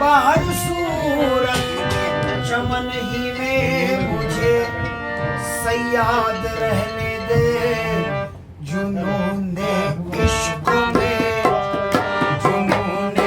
बाहर सूरत चमन ही में मुझे सयाद रहने दे। जुनून इश्क में, जुनून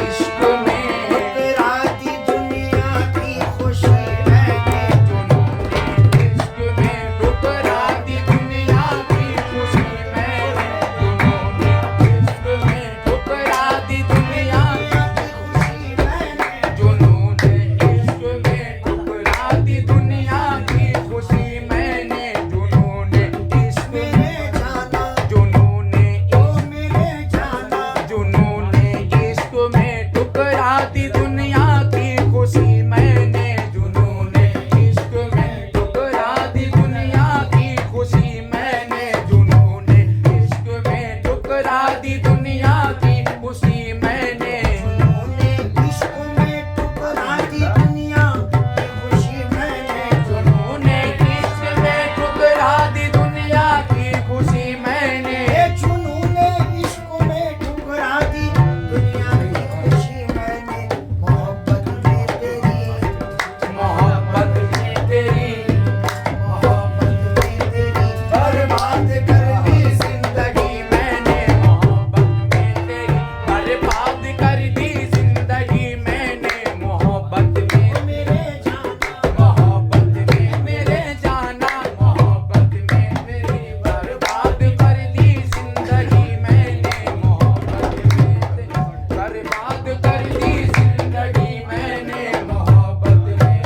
इश्क में ठुकरा दी दुनिया की खुशी मैंने। जुनून इश्क में ठुकरा दी दुनिया की खुशी मैंने। जुनून इश्क में ठुकरा दी दुनिया की खुशी मैंने। जुनून इश्क में ठुकरा दी दुनिया की खुशी मैंने। जुनून इश्क मेरे जाना, जुनून ओ मेरे जाना, जुनून इश्क में ठुकरा दी दुनिया की खुशी मैंने। जुनून इश्क में ठुकरा दी दुनिया की खुशी मैंने। जुनून इश्क में ठुकरा दी दुनिया की खुशी मैंने। जुनून इश्क में ठुकरा दी दुनिया की खुशी मैंने। जुनून इश्क में ठुकरा दी दुनिया की खुशी मैंने। ये जुनून इश्क में ठुकरा दी दुनिया की खुशी मैंने। मोहब्बत में तेरी, मोहब्बत में तेरी, मोहब्बत में तेरी बर्बाद कर दी जिंदगी मैंने। मोहब्बत में तेरी बर्बाद कर दी जिंदगी मैंने। मोहब्बत में मेरे जाना, मोहब्बत में मेरे जाना। मोहब्बत में मेरी बर्बाद कर दी जिंदगी मैंने। मोहब्बत में बर्बाद कर दी जिंदगी मैंने। मोहब्बत में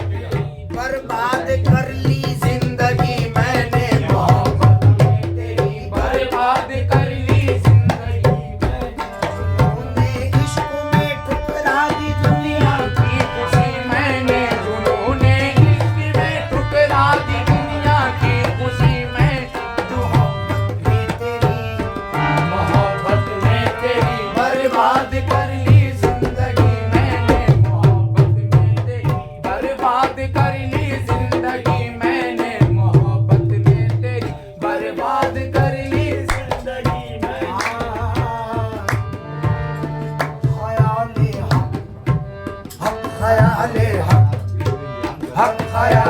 बर्बाद कर ली जिंदगी मैंने। मोहब्बत में तेरी बर्बाद कर ली जिंदगी मैंने। जुनून इश्क में ठुकरा दी दुनिया की खुशी मैंने। जुनून इश्क में ठुकरा दी दुनिया की खुशी मैं। में तेरी, मोहब्बत में तेरी बर्बाद कर ली जिंदगी मैंने। मोहब्बत में तेरी बर्बाद कर ली जिंदगी मैंने। मोहब्बत में तेरी बर्बाद कर ली जिंदगी मैंने। ख्याले हक, हक ख्याले हक, हक ख्याले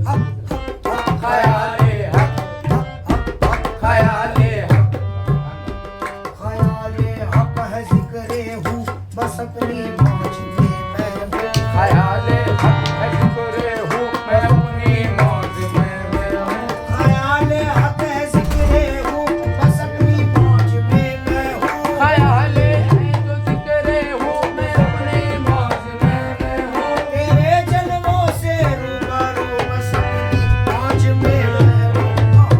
हक, हक ख्याले हक, ख्याले हक। ख्याले हक है जिक्रे हूँ बस अपनी मौज में मैं हूँ। ख्याले हक है जिक्रे हूँ मैं अपनी मौज में मैं हूँ। ख्याले हक है जिक्रे हूँ बस अपनी मौज में मैं हूँ। ख्याले है जो जिक्रे हूँ मैं अपनी मौज में मैं हूँ। तेरे जन्मों से रूबरू बस अपनी मौज में मैं हूँ।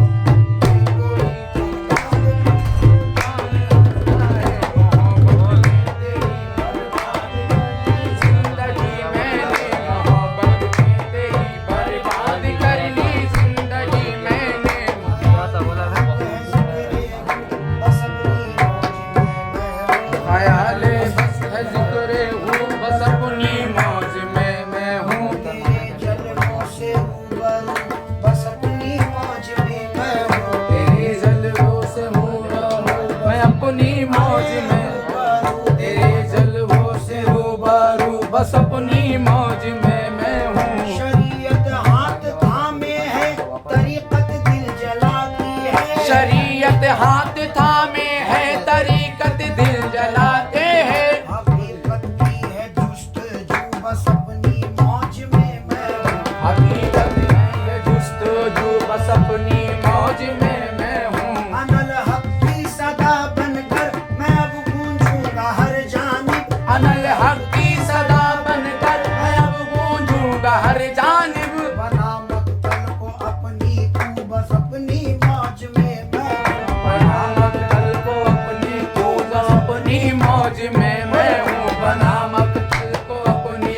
जिंदगी मैंने मोहब्बत में तेरी बर्बाद कर ली जिंदगी मैंने। ख्याले बस है जिक्रे हूँ बस अपनी मौज में मैं हूँ। तेरे जन्मों से रूबरू बस अपनी मौज में मैं हूँ। तेरे जलवों से हूँ मैं अपनी मौज में। तेरे जलवों से रूबरू बस अपनी मौज में मैं हूँ। शरीयत हाथ थामे है तरीकत दिल जलाती है। शरीयत हाथ थामे है तरीकत दिल जलाते हैं। हकीकत की है जुस्तजू बस अपनी मौज में मैं हूँ। हकीकत है ये जुस्तजू बस अपनी मौज में मैं हूँ। अनल हक की सदा बनकर मैं अब गूंजूंगा हर जानिब। अनल हक की सदा बनकर मैं अब गूंजूंगा हर जानिब। बना मक्तल को अपनी तू बस अपनी मौज में मैं हूँ। बना मक्तल को अपनी तू जो अपनी मौज में मैं हूँ। बना मक्तल को अपनी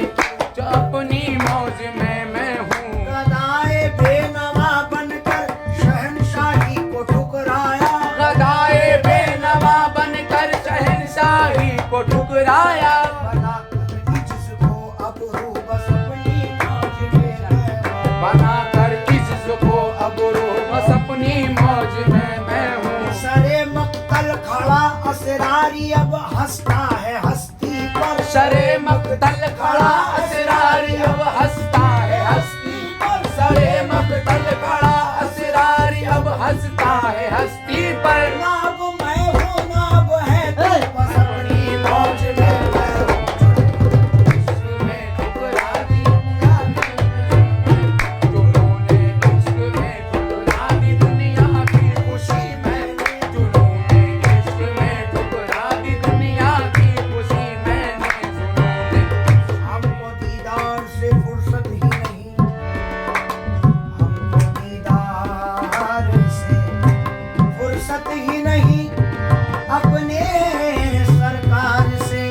जो अपनी मौज में मैं हूँ। गदाए बेनवा बनकर शहंशाही को ठुकराया। गदाए बेनवा बनकर शहंशाही को ठुकराया। बनाकर इज्ज को अबरू बस अपनी मौज में मैं हूँ। बनाकर किस को अब रो बस अपनी मौज में मैं हूँ। सरे मक्तल खड़ा असरारी अब हंसता है हस्ती पर। शरे मक्तल खड़ा असरारी अब हंसता है हस्ती पर सरे मकतल खड़ा असरारी अब हंसता है हस्ती पर नाब मैं हूँ नाब है तू बस अपनी मौज में मैं हूँ। इश्क में ठुकरा दी जुनूने इश्क में ठुकरा दी दुनिया की खुशी मैंने जुनूने इश्क में ठुकरा दी दुनिया की खुशी मैंने जुनूने हमको दीदार से फुर्सत ही नहीं, हमको दीदार से फुर्सत ही नहीं, अपने सरकार से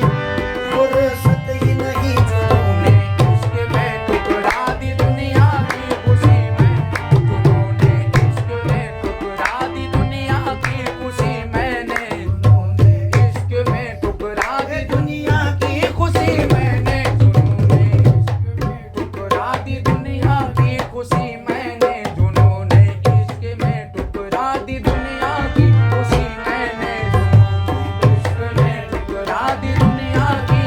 फुर्सत ही नहीं। जुनूने इश्क में ठुकरा दी दुनिया की खुशी मैंने जुनूने इश्क में ठुकरा दी दुनिया की खुशी मैंने जुनूने इश्क में ठुकरा दी दुनिया की खुशी मैंने जुनूने इश्क में ठुकरा दी दुनिया की खुशी मैंने जुनूने इश्क में ठुकरा दी दुनिया की खुशी मैंने जुनूने इश्क में ठुकरा दी दुनिया की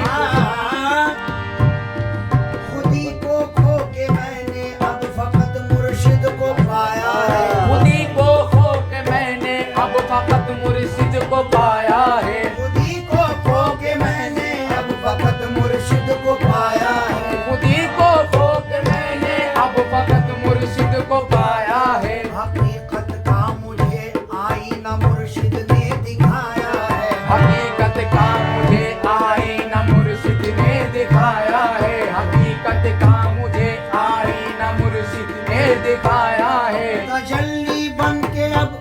खुदी को खो के मैंने अब फकत मुर्शिद को पाया है। खुदी को खो के मैंने अब फकत मुर्शिद को पाया है खुदी को खो के मैंने अब फकत मुर्शिद को पाया है। खुदी को खो के मैंने अब फकत मुर्शिद को पाया है हकीकत का मुझे आईना मुर्शिद ने दिखाया है। हकीकत का मुझे आईना मुर्शिद ने दिखाया है हकीकत का मुझे आईना मुर्शिद ने दिखाया है तजल्ली बन के अब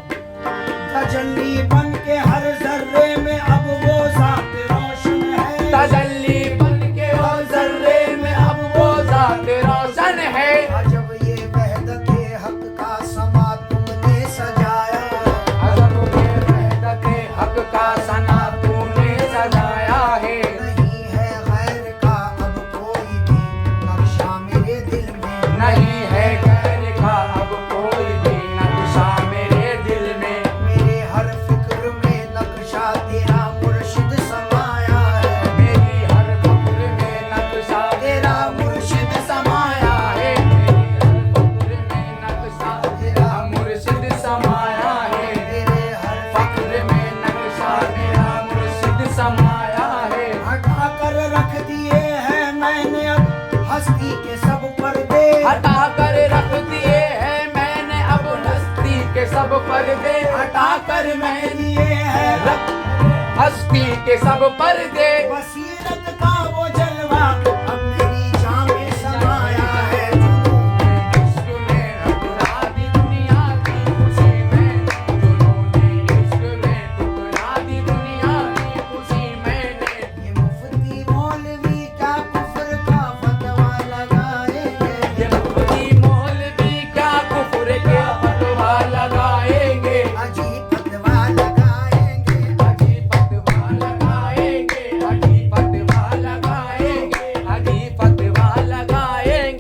तजल्ली बन के हर जर्रे में अब वो ज़ात रोशन है। तजल्ली बन के और जर्रे में अब वो ज़ात रोशन है अजब ये वहदत हक का समा तुमने सजाया है। अजब में वहदत हक का सना तूने सजाया है नहीं है गैर का अब कोई भी नक्शा मेरे दिल में। नहीं है गैर का अब कोई भी नक्शा मेरे दिल में मेरे हर फिक्र में नक्शा तेरा मुर्शिद समाया है। मेरी हर फिक्र में नक्शा तेरा मुर्शिद समाया है मेरी हर फिक्र में नक्शा तेरा मुर्शिद समाया है मेरे हर फिक्र में नक्शा तेरा मुर्शिद समाया है हटा कर रख दिए हैं मैंने अब हस्ती के सब पर्दे। हटा कर रख दिए हैं मैंने अब हस्ती के सब पर्दे हटा कर मैं दिए हैं रख हस्ती के सब पर्दे बसीरत का वो जलवा अब मेरी जान में समाया है। इश्क में ठुकरा दी दुनिया की खुशी मैंने जुनूने इश्क में ठुकरा दी दुनिया की खुशी मैंने ये मुफ्ती मौलवी क्या कुफ्र का फतवा लगाएंगे। ये मुफ्ती मौलवी क्या कुफ्र के फतवा लगाएंगे अजीब फतवा लगाएंगे। अजीब फतवा लगाएंगे अजीब फतवा लगाएंगे अजीब फतवा लगाएंगे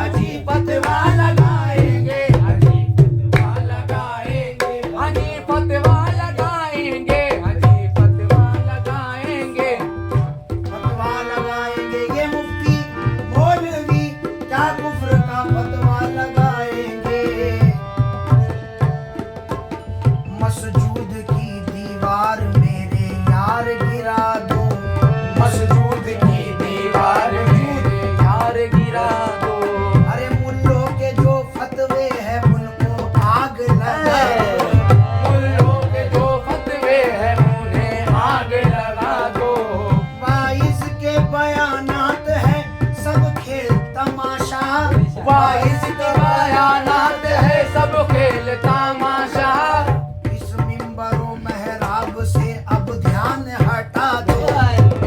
अजीब फतवा लगाएंगे अजीब फतवा लगाएंगे अजीब फतवा लगाएंगे अजीब फतवा लगाएंगे फतवा लगाएंगे ये मुफ्ती मौलवी क्या कुफ्र का फतवा लगाएंगे। मसजूद की दीवार मेरे यार गिरा दो। मसजूद की दीवार मेरे यार गिरा दो अरे मुल्लों के जो फतवे हैं उनको आग लगा दो। मुल्लों के जो फतवे हैं उन्हें आग लगा दो वाइज के बयानात हैं सब खेल तमाशा। वाइस के बयानात है सब खेल तमाशा इस मिंबरो महराब से अब ध्यान हटा दो।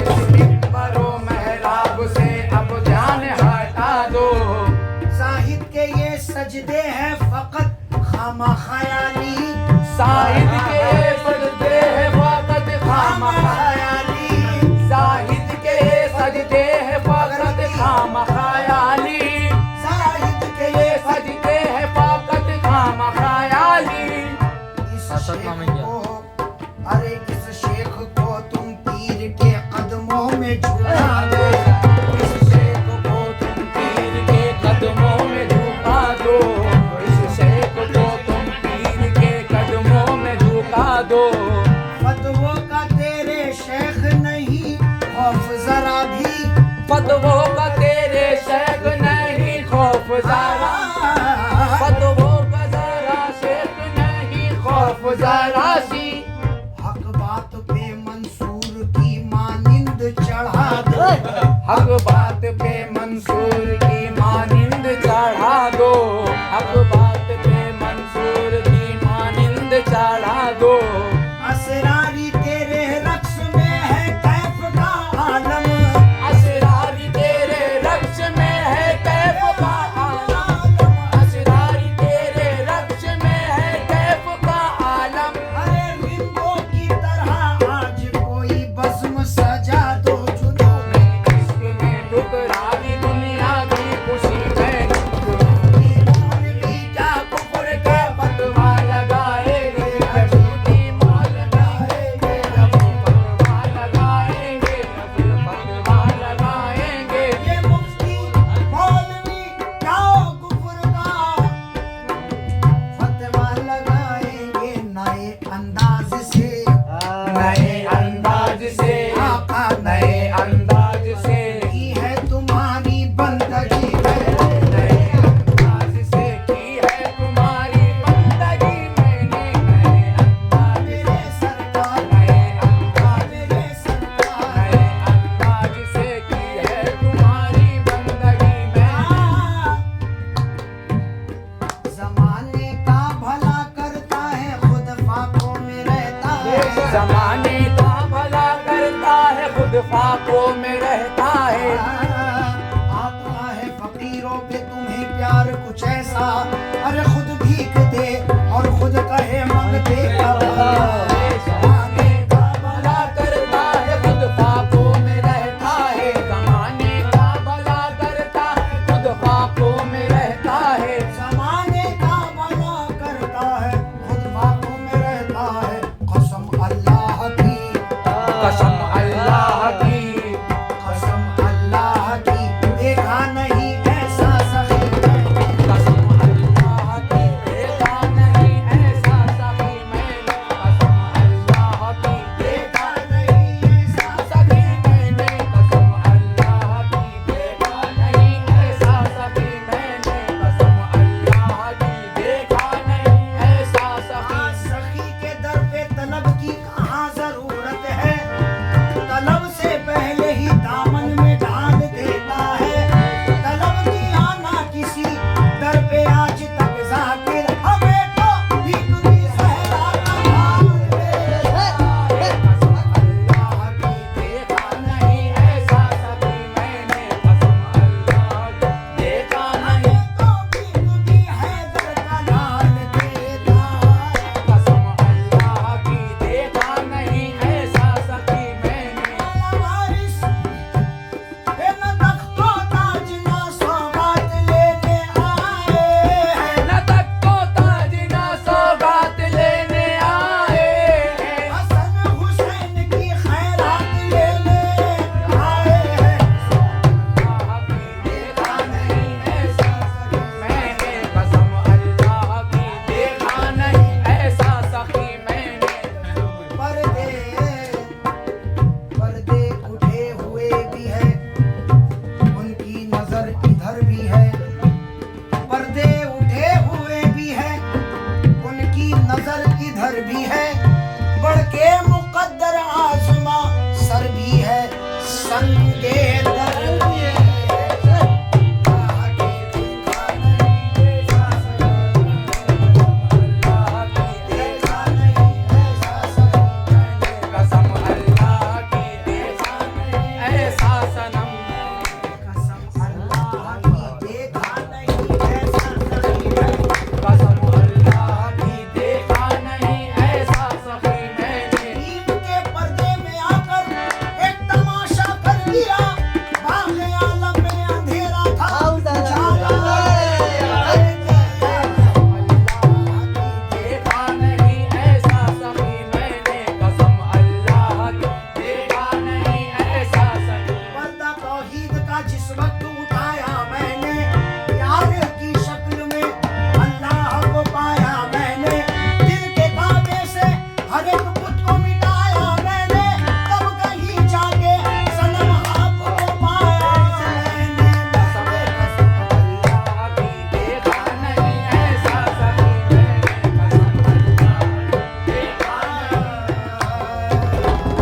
इस मिंबरो महराब से अब ध्यान हटा दो साहिद के ये सजदे हैं फकत खामा खयाली। साहिद के सजदे हैं फकत खामा खयाली। साहिद के सजदे हैं फकत खामा खयाली साहिद के ये सजदे हैं फकत खामा खयाली इस शेख को अरे इस शेख को तुम पीर के कदमों में झुका दो। इस शेख जरा भी फतवों का तेरे शेख नहीं खौफ जरा, फतवों का जरा शेख नहीं खौफ जरा सी। हक बात पे मंसूर की मानिंद चढ़ा दो, हक बात पे मंसूर की मानिंद चढ़ा दो, हक बात पे मंसूर की मानिंद चढ़ा दो। असरारी तेरे रक्स में है कैफ का आलम, असरारी तेरे रक्स में है कैफ का आलम, असरारी तेरे रक्स में है कैफ का आलम। अरे रिंगों की तरह आज कोई बज़्म सजा दो जुनून में, इश्क में ठुकरा दी दुनिया की खुशी में, ईमान भी क्या कुफर के फतवा लगाएंगे, झूठी मौत लगाएंगे, फतवा लगाएंगे, फतवा लगाएंगे। ये मुफ्ती मौलवी क्या कुफ्र का फतवा लगाएंगे नए अंदाज से, नए अंदाज से, आका नए अंदाज से, की है तुम्हारी बंदगी में, नए अंदाज से की है तुम्हारी बंदगी मैंने, नए अंदाज मेरे सरकार, नए अंदाज मेरे सरकार। नए अंदाज से की है तुम्हारी बंदगी में। जमाने का भला करता है खुद फाकों में रहता है, जमाने का भला करता है खुद फाकों में रहता है। आता है फकीरों पे तुम्हें प्यार कुछ ऐसा, अरे खुद भीख दे और खुद कहे मांगते कब। जमाने का भला करता है खुद फाकों में रहता है, जमाने का भला करता है खुद फाकों में रहता है। जमाने का भला करता है खुद फाकों में रहता है। कसम अल्लाह की, कसम अल्लाह की, कसम अल्लाह की, देखा नहीं ऐसा सही मैंने। कसम अल्लाह की, देखा नहीं ऐसा सही मैंने, कसम अल्लाह की, देखा नहीं ऐसा सही मैंने, कसम अल्लाह की, देखा नहीं ऐसा सही मैंने, कसम अल्लाह की, देखा नहीं ऐसा सही। सखी के दर पे तलब की कहाँ जरूरत है, तलब से पहले ही दामन में डाल देता है। तलब किया ना किसी दर पे आज तक जाकिर, हमें तो भीख भी सहरा का हाल दे। कसम अल्लाह की, देखा नहीं ऐसा सही मैंने, कसम अल्लाह की, देखा नहीं। तो भीख भी हैदर का लाल देता है। कसम अल्लाह की, देखा नहीं ऐसा सही मैंने। वारिस ए न तख्तो ताज ना सौगात लेने आए हैं। न तक को ताज ना सौगात लेने आए हैं, हसन हुसैन की खैरात लेने आए हैं। अल्लाह की, देखा नहीं ऐसा सही मैंने, कसम अल्लाह की, देखा नहीं ऐसा सही मैंने। पर्दे पर्दे उठे हुए भी है, उनकी नजर इधर भी है। पर्दे उठे हुए भी है, उनकी नजर इधर भी है। बढ़ के मुकद्दर आजमा सर भी है, संगे दर भी है। आगे देखा नहीं ऐसा सही, अल्लाह की, देखा नहीं ऐसा सही। कसम अल्लाह की, देखा नहीं ऐसा सनम। कसम अल्लाह की, देखा नहीं ऐसा सही है। कसम अल्लाह की, देखा नहीं ऐसा सही मैंने। नींद के पर्दे में आकर एक तमाशा कर दिया, बाग़ आलम में अंधेरा था उजाला। देखा नहीं ऐसा सही मैंने, कसम अल्लाह की, देखा नहीं ऐसा सही। पर्दा तौहीद का जिस वक्त उठाया मैं,